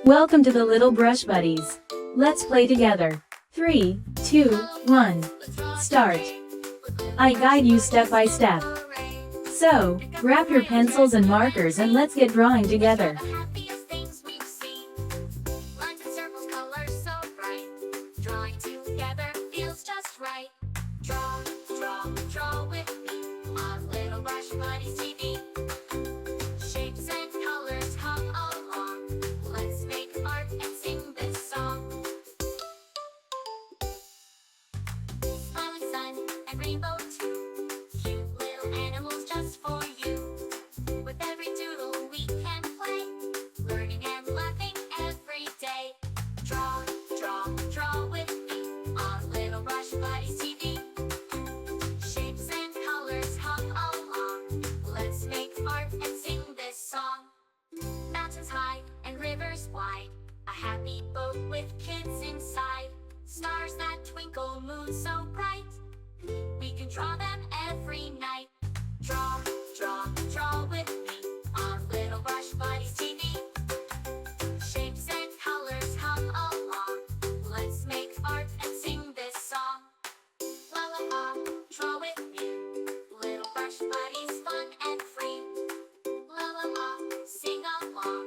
Welcome to the Little Brush Buddies. Let's play together. 3, 2, 1. Start. I guide you step by step. So, grab your pencils and markers and let's get drawing together. Draw with me on Little Brush Buddies TV. Shapes and colors come along. Let's make art and sing this song. Smiling sun and rainbow too. Cute little animals just for you. With every doodle we can play, learning and laughing every day. Draw with me on Little Brush Buddies TV. Shapes and colors come along. Let's make art and sing this song. Mountains high and rivers wide, a happy boat with kids inside. Stars that twinkle, moon so bright, we can draw them every night. Draw with me on Little Brush Buddies TV. Shapes and colors come along. Let's make art and sing this song. La la la, draw with me. Little Brush Buddies, fun and free. La la la, sing along.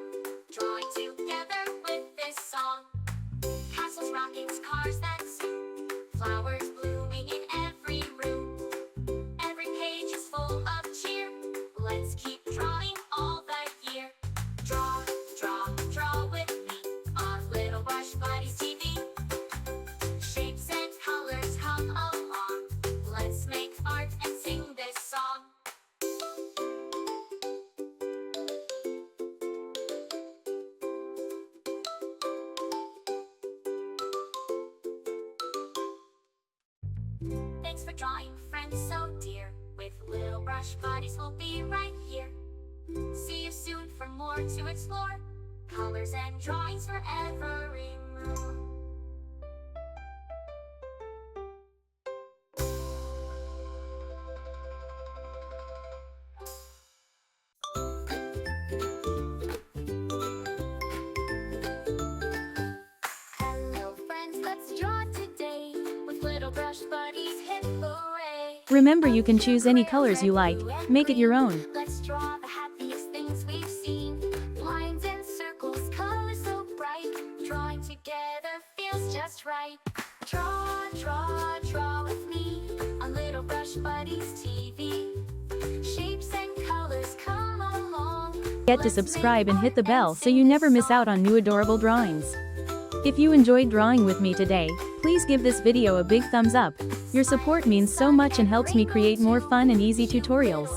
Drawing together with this song. Castles, rockets, cars that zoom. Flowers blooming in every room. Every page is full of cheer. Let's keep drawing all the year. Draw with me on Little Brush Buddies TV. Shapes and colors come along. Let's make art and sing this song. Thanks for drawing, friends so dear. With Little Brush Buddies, we'll be right here. See you soon for more to explore. Colors and drawings for every mood. Hello friends, let's draw today. With Little Brush Buddies, hip hooray. Remember, you can choose any colors you like. Make it your own. Let's draw the happiest things we've seen. Lines and circles, colors so bright. Drawing together feels just right. Draw with me on Little Brush Buddies TV. Shapes and colors come along. Get to subscribe and hit the bell so you never miss out on new adorable drawings. If you enjoyed drawing with me today, please give this video a big thumbs up. Your support means so much and helps me create more fun and easy tutorials.